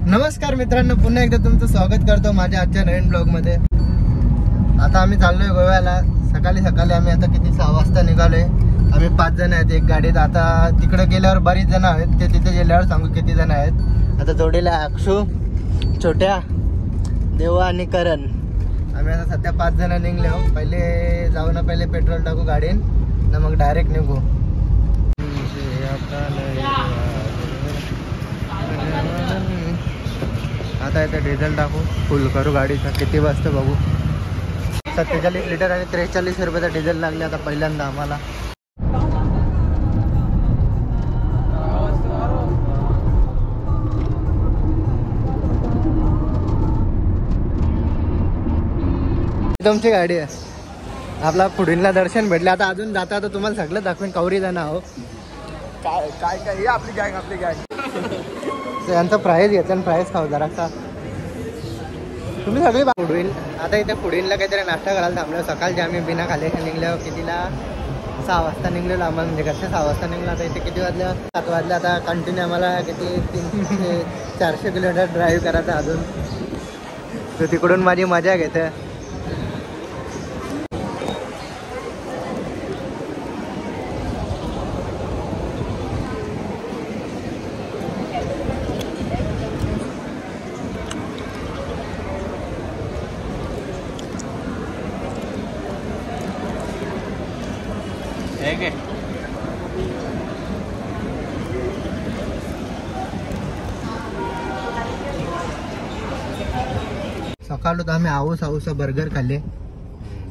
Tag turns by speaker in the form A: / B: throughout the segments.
A: नमस्कार मित्रांनो, पुन्हा एकदा तुमचं स्वागत करतो माझ्या आजच्या नवीन ब्लॉग मध्ये। आता आम्ही चाललोय गोव्याला। सकाळी आम्ही आता किती 6 वाजता निघालोय। आम्ही 5 जण आहेत एक गाडीत। आता तिकडे गेल्यावर बरीच जण आहेत, ते तिथे गेल्यावर सांगू किती जण आहेत। आता जोडीला अक्षू, छोट्या, देवा आणि करण। आम्ही आता सध्या 5 जण निघलो। पहिले जाऊ ना, पहिले पेट्रोल टाकू गाडीन ना मग डायरेक्ट निघू। आता इथे डिझेल टाकू, फुल करू गाडीचा। किती वाजता बघू। 47 लिटर आणि 43 रुपयाचा डिझेल लागले आता पहिल्यांदा आम्हाला। तुमची गाडी आहे। आपला पुढीलला दर्शन भेटले। आता अजून जाता तर तुम्हाला सगळं दाखवेन। कवरी जण आहो काय काय काय हे आपली गँग यांचं प्राईज घेतलं आणि प्राईज खाऊ जरा का तुम्ही सगळी पुढील। आता इथे पुढीलला काहीतरी नाश्ता करायला थांबलो। सकाळचे आम्ही बिना खाल्ल्याच्या निघलो। कितीला 6 वाजता निघलेलो आम्हाला, म्हणजे कसं 6 वाजता निघलो। आता इथे किती वाजले? 7 वाजले। आता कंटिन्यू आम्हाला किती 300-400 किलोमीटर ड्राईव्ह करायचं अजून। तर तिकडून माझी मजा घेते। सकाळ तर आम्ही आऊस बर्गर खाल्ले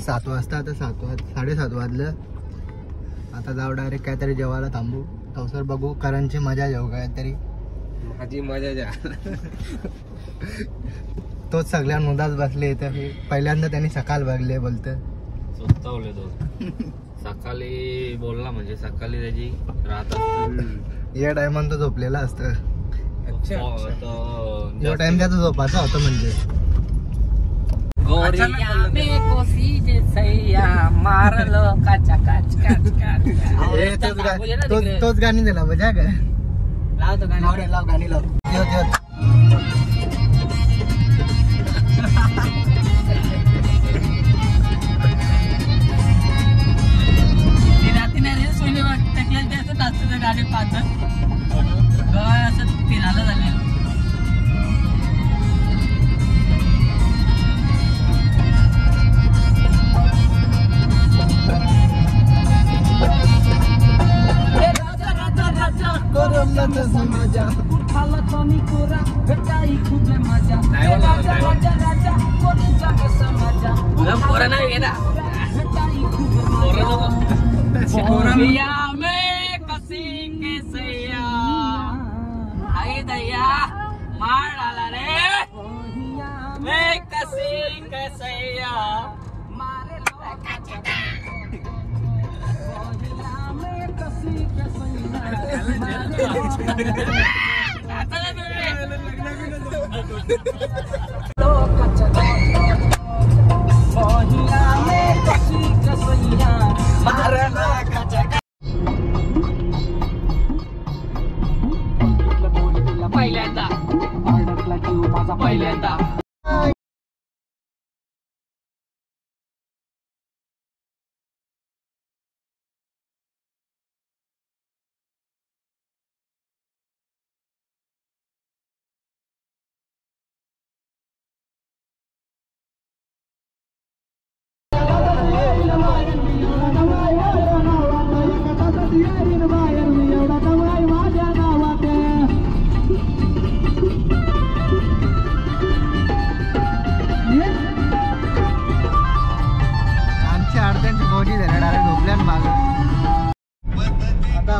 A: 7 वाजता। आता 7:30 वाजलं। आता जाऊ डायरेक्ट काहीतरी जेवायला थांबू। तवसर बघू करणची मजा घेऊ काहीतरी।
B: माझी मजा द्या।
A: तोच सगळ्या मुदाच बसले इथे। पहिल्यांदा त्यांनी सकाळ बघले बोलतं
B: स्वतःवले तो सकाळी बोलला, म्हणजे सकाळी त्याची राहत
A: या टायमान तो झोपलेला असतं। या टाइम त्याचा झोपाचा होता म्हणजे तोच गाणी दिला मजा काय लाव गाणी लाव।
C: गाडी पाहत असं फिरायला झाले। पहिल्यांदा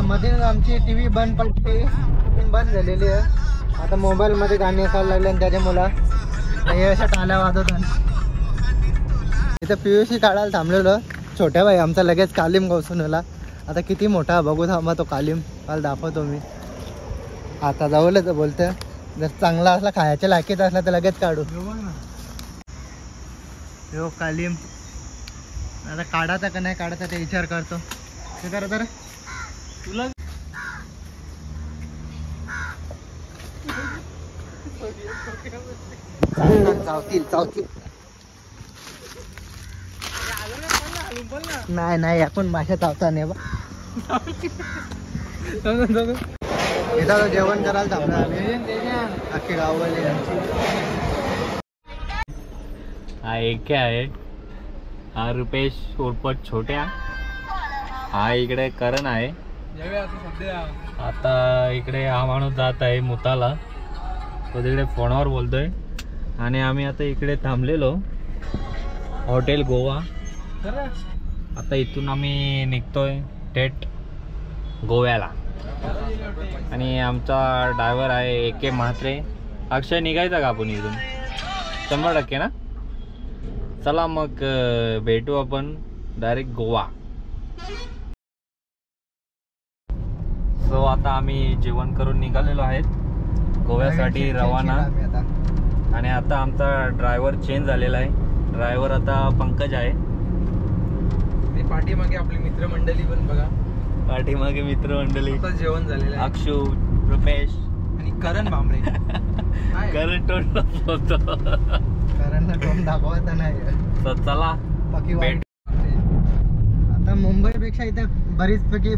A: मध्ये आमची टीव्ही बंद पडते, बंद झालेली आहे। आता मोबाईल मध्ये गाणी असायला लागले आणि त्याच्यामुळे हे अशा टाळ्या वाजवतात। इथे पीयूसी काढायला थांबलेलो छोट्या भाई आमचा, लगेच कालीम घोसून आला। आता किती मोठा बघू थांबा तो कालीम, काल दाखवतो मी। आता जाऊले तर बोलते जर चांगला असला खायच्या लायकीत असला तर लगेच काढू। हो कालीम आता काढायचा का नाही काढायचा ते विचार करतो। ते करा तर तुला चावतील चावतील. नाही नाही आपण भाषा चावता नाही बा. इथं जेवण करायला थांबलं आम्ही अख्खे गाववाले.
B: हा एक आहे, हा रुपेश उर्फत छोट्या, हा इकडे करण आहे. आता इकडे हा माणूस जात आहे मुताला, तो तिकडे फोनवर बोलतोय. आणि आम्ही आता इकडे थांबलेलो हॉटेल गोवा. आता इथून आम्ही निघतोय थेट गोव्याला. आणि आमचा ड्रायव्हर आहे AK म्हात्रे. अक्षय निघायचा का आपण इथून? 100% ना. चला मग भेटू आपण डायरेक्ट गोवा. सो आता आम्ही जेवण करून निघालेलो आहेत गोव्यासाठी रवाना. आणि आता आमचा ड्रायव्हर चेंज झालेला आहे. ड्रायव्हर आता पंकज आहे.
D: पाठीमागे आपली मित्रमंडळी पण बघा.
B: पाठीमागे मित्रमंडळी,
D: जेवण झालेलं आहे.
B: अक्षू, रुपेश
D: आणि करण भांबरे.
B: करण तोंड होतो.
A: कारण टोन दाखवत नाही.
B: तर चला
A: बाकी वाईट. आता मुंबईपेक्षा इथं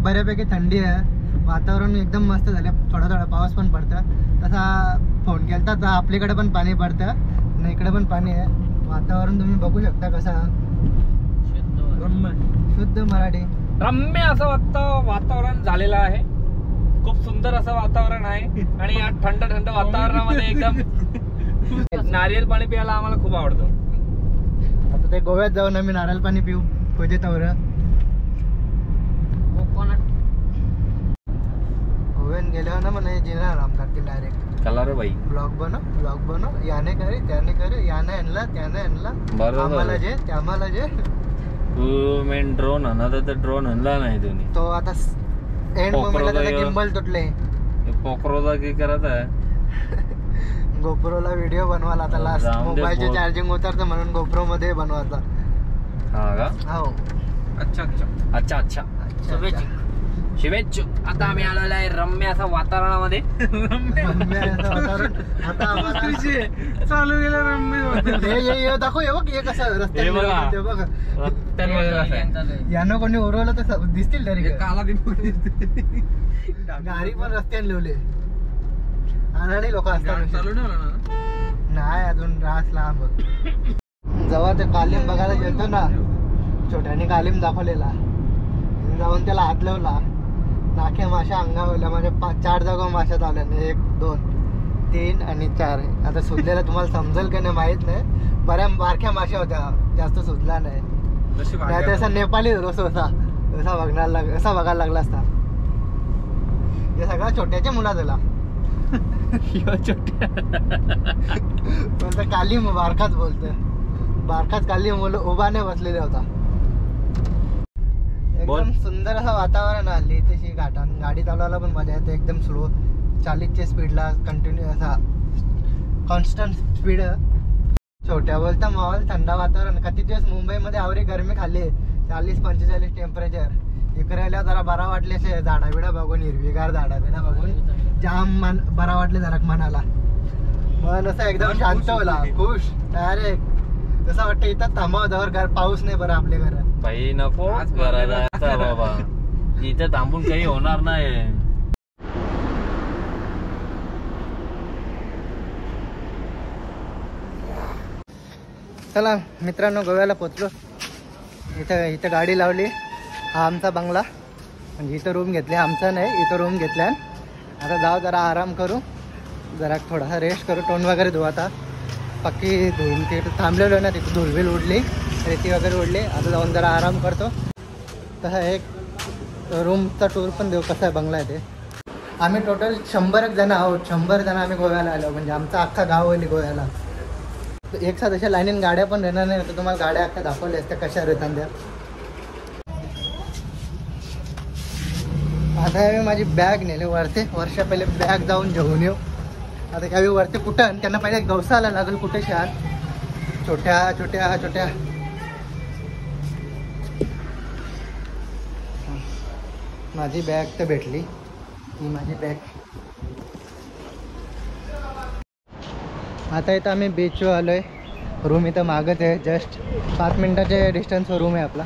A: बऱ्यापैकी थंडी आहे. वातावरण एकदम मस्त झालं. थोडा थोडा पाऊस पण पडतं. तसा फोन केला तर आपल्याकडे पण पाणी पडतं आणि इकडे पण पाणी आहे. वातावरण तुम्ही बघू शकता कसा शुद्ध मराठी
B: रम्य असं वातावरण झालेलं आहे. खूप सुंदर असं वातावरण आहे. आणि या थंड थंड वातावरणामध्ये एकदम नारियल पाणी प्यायला आम्हाला खूप आवडतं.
A: आता ते गोव्यात जाऊन आम्ही नारळ पाणी पिऊ खोजे तवर. गोव्यात गेल्यावर ना मला जिना आराम करतील डायरेक्ट.
B: चला रे भाई,
A: ब्लॉग बनव याने करे त्याने करे, याने आणला त्याने आणला, आम्हाला जे त्याला जे.
B: तू मेन ड्रोन आणला तर ड्रोन आणला नाही तुम्ही.
A: तो आता एंड मोमेंटला त्याचा गिम्बल तुटले.
B: पोक्रोचा की करत आहे.
A: गोप्रोला व्हिडिओ बनवायला आता लास्ट मोबाईलचे चार्जिंग उतरतं म्हणून गोप्रो मध्ये बनवायचा.
B: हा का?
A: हो.
B: अच्छा. शुभेच्छा. आता आम्ही आलेलो आहे रम्य असा वातावरणामध्ये.
A: आता
D: चालू गेलं रम्य.
A: दाखव हे बघ हे कसं
B: हे बघा.
A: रस्त्यात यानं कोणी उरवलं तर दिसतील डायरेक्ट.
D: काला
A: गाडी पण रस्त्याने लिवले. आणि लोक असतात
D: चालू ठेवलं ना.
A: नाही अजून रास लांब. जेव्हा ते कालीम बघायला गेलतो ना, छोट्याने कालीम दाखवलेला, जाऊन त्याला हात लावला. नाख्या माशा अंगावल्या. माझ्या 4 जागा माशा चावल्या. 1 2 3 आणि 4. आता सुजलेला तुम्हाला समजेल का नाही माहित नाही. बऱ्याच बारक्या माशा होत्या, जास्त सुजला नाही. तसा नेपाली रोस होता. असा बघायला लागला असता. हे सगळा छोट्याच्या मुला झाला. छोट्या कालीम बारकाच बोलतोय. बारकाच कालीम उभा नाही बसलेला होता. एकदम सुंदर असं वातावरण आली तशी घाटान. गाडी चालवायला पण मजा येते. एकदम स्लो 40च्या स्पीडला कंटिन्यू असा कॉन्स्टंट स्पीड. छोट्या बोलता माहोल थंड वातावरण. किती दिवस मुंबईमध्ये आवरी गरमी खाल्ली. 40-45 टेम्परेचर. इकडे आल्या जरा बरा वाटले. असे झाडा बिडा बघून, हिरवीगार झाडा बिडा बघून जाम बरा वाटले जरा मनाला. मन असं एकदम शांत होला. खुश डायरेक्ट जसं वाटतं इथं थांबावं जवळ पाऊस नाही बरं आपल्या घरात.
B: भाई नको करायला बाबा. इथे थांबून काही होणार नाही.
A: चला मित्रांनो, गोव्याला पोचलो. इथं गाडी लावली. हा आमचा बंगला. म्हणजे इथं रूम घेतली. आमचा नाही, इथं रूम घेतल्या. आता जाऊ जरा आराम करू, जरा थोडासा रेस्ट करू. तोंड वगैरे धुऊ. आता पक्की धुवून तिथं थांबलेलो ना, तिथं धुळबिल उडली, रेती वगैरे उडली. आता जाऊन जरा आराम करतो. तसा एक रूमचा टूर पण देऊ कसा आहे बंगला आहे ते. आम्ही टोटल 100 जण आहोत. 100 जण आम्ही गोव्याला आलो. म्हणजे आमचा अख्खा गाव आली गोव्याला. एक साथ अशा लाईनीन गाड्या पण येणार नाही. तर तुम्हाला गाड्या अख्ख्या दाखवल्या असत्या कशा येतात त्या. आता यावेळी माझी बॅग नेली वरती. वर्षा पहिले बॅग जाऊन घेऊन येऊ. आता यावेळी वरती कुठं त्यांना पहिले गवसाला लागेल कुठे शहर. छोट्या छोट्या छोट्या माझी बॅग तर भेटली. ही माझी बॅग. आता इथं आम्ही बीचवर आलो आहे. रूम इथं मागत आहे, जस्ट 5 मिनिटाच्या डिस्टन्सवर रूम आहे आपला.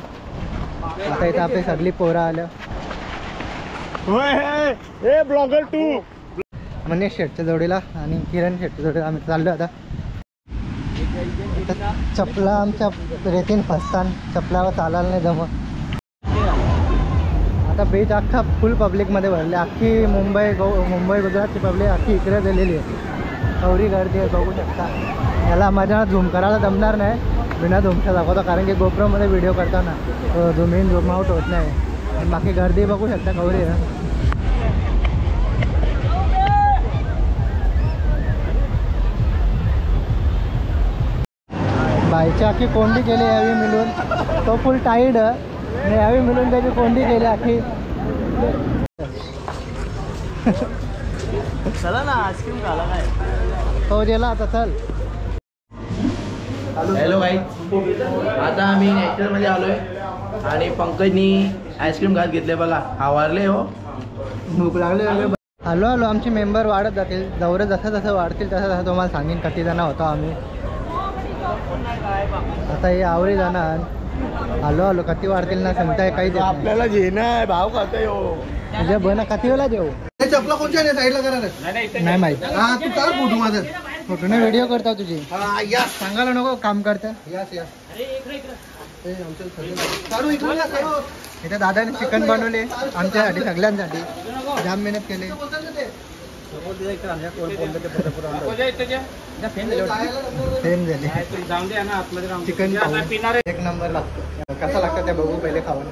A: आता इथं आपली सगळी पोरं आलं.
B: ब्लॉगर 2
A: मनीष शेटच्या जोडीला आणि किरण शेटच्या जोडीला आम्ही चाललो. आता चपला आमच्या रेतीन फसतान, चपलावर चालायला नाही जमत. आता बीच अख्खा फुल पब्लिकमध्ये भरले. अख्खी मुंबई गुजरातची पब्लिक अख्खी इकडे गेलेली आहे. एवढी गर्दी आहे बघू शकता. याला माझ्या झूम करायला जमणार नाही, बिना झूमच्या दाखवतो, कारण की गोप्रोमध्ये व्हिडिओ करताना झूम इन झूम आउट होत नाही. आणि बाकी गर्दी बघू शकता कवरी आहे. बाईची अख्खी कोंडी केली यावी मिळून. तो फुल टाईड आणि यावी मिळून त्याची कोंडी केली अख्खी.
D: चला ना आईस्क्रीम खाला काय.
A: तो गेला आता चल.
E: हॅलो गाईज, आता आम्ही नॅचरमध्ये आलो आहे आणि पंकजनी आईस्क्रीम घात घेतले बघा. आवारले हो,
A: भूक लागली. हॅलो हॅलो आमचे मेंबर वाढत जातील. दौरे जसं जसं वाढतील तसं तसं तुम्हाला सांगेन किती जण होतो आम्ही. आता हे आवडी जाणार. हॅलो हॅलो किती वाढतील ना सांगताय काही.
E: आपल्याला घेणं आहे, भाव खातोय हो.
A: तुझ्या बना किती वेळा देऊ.
E: चपला कोणत्या साईडला करा
A: नाही माहिती.
E: हा तू काढ फोटो माझा.
A: फोटो नाही व्हिडिओ करता तुझी.
E: या
A: सांगायला नको काम करता.
E: काढू इकडे काढू.
A: इथे दादाने चिकन बनवले आमच्यासाठी सगळ्यांसाठी. जाम मेहनत केली. सेम झाले. चिकन एक नंबर लागतं. कसं लागतं ते बघू पहिले खाऊन.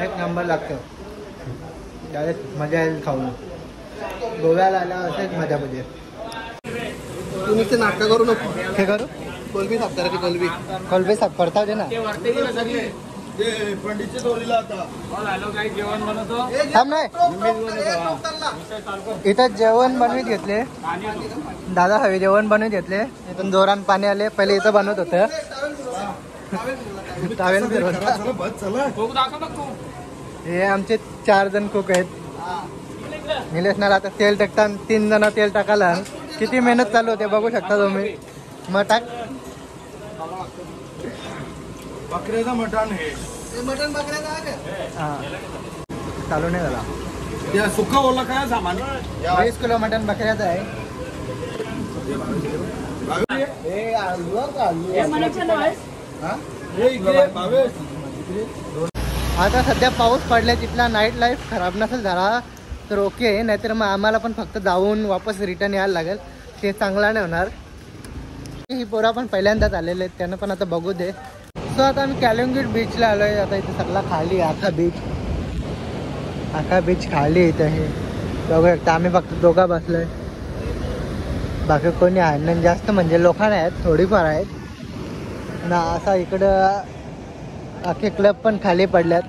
A: एक नंबर लागतं. डायरेक्ट मजा येईल खाऊन. गोव्याला आला असेच मजा पाहिजे.
E: तुम्ही ते नाटक करू नको.
A: हे करू
E: कोलबी साफ करा. ती कोलबी
A: कोलबे साफ करता दे ना. थांब नाही. इथं जेवण बनवीत घेतले दादा. हवे जेवण बनवीत घेतले. इथून जोरान पाणी आले. पहिले इथं बनवत होतं. टावेल हे आमचे 4 जण कुक आहेत. निलेश ना आता तेल टाकताना 3 जण तेल टाकायला किती मेहनत चालू होते बघू शकता तुम्ही. मग टाक.
E: बकऱ्याचा मटण हे मटण बकऱ्याचा
A: हां चालू नाही झाला.
E: सुका ओला काय सामान.
A: 20 किलो मटण बकऱ्याचं आहे. आता सध्या पाऊस पडलाय. तिथला नाईट लाईफ खराब नसेल झाला तर ओके, नाहीतर मग आम्हाला पण फक्त जाऊन वापस रिटर्न यायला लागेल. ते चांगला नाही होणार. ही पोरा पण पहिल्यांदाच आलेले आहेत, त्यांना पण आता बघू दे. सो आता आम्ही कॅलिंगूट बीचला आलो आहे. आता इथे सगळा खाली आखा बीच खाली इथं. हे बघू शकता आम्ही फक्त दोघा बसलोय. बाकी कोणी आहे नाही जास्त, म्हणजे लोकांना आहेत थोडीफार आहेत ना. असा इकडं अख्खे क्लब पण खाली पडल्यात.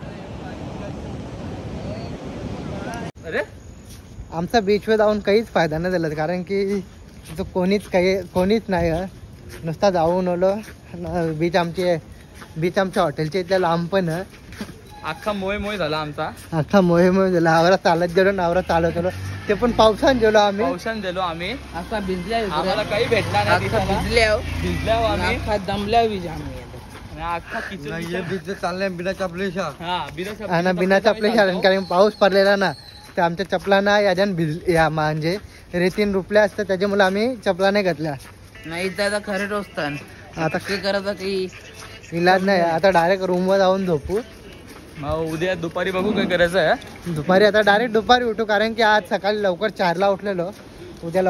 D: अरे
A: आमचा बीचवर जाऊन काहीच फायदा नाही झाला, कारण की तिथं कोणीच नाही. नुसता जाऊन आलो. बीच आमच्या हॉटेलच्या इथल्या लांब पण
D: अख्खा मोय झाला आमचा.
A: अख्खा मोहे झाला. आवरा चालत गेलो ना, आवरा चालत गेलो. ते पण पावसाने गेलो आम्ही.
D: आम्ही असा भिजल्या. आम्हाला काही भेटला नाही. भिजल्या आम्ही दमल्या बीज आम्ही. अख्खा
A: बीच चाललंय बिना चपलेशा.
D: बिना
A: बिना चपलेशा. कारण पाऊस पडलेला ना, तर आमच्या चपलांना याच्यान या म्हणजे रेतीन रुपल्या असतात, त्याच्यामुळे आम्ही चपला नाही घातल्या.
C: नाही तर खरे टोचतात.
A: आता
C: ते करायचं की
A: इलाज नाही. आता डायरेक्ट रूमवर जाऊन झोपू.
D: उद्या दुपारी बघू काय करायचं आहे.
A: दुपारी आता डायरेक्ट दुपारी उठू, कारण की आज सकाळी लवकर 4ला उठलेलो. उद्या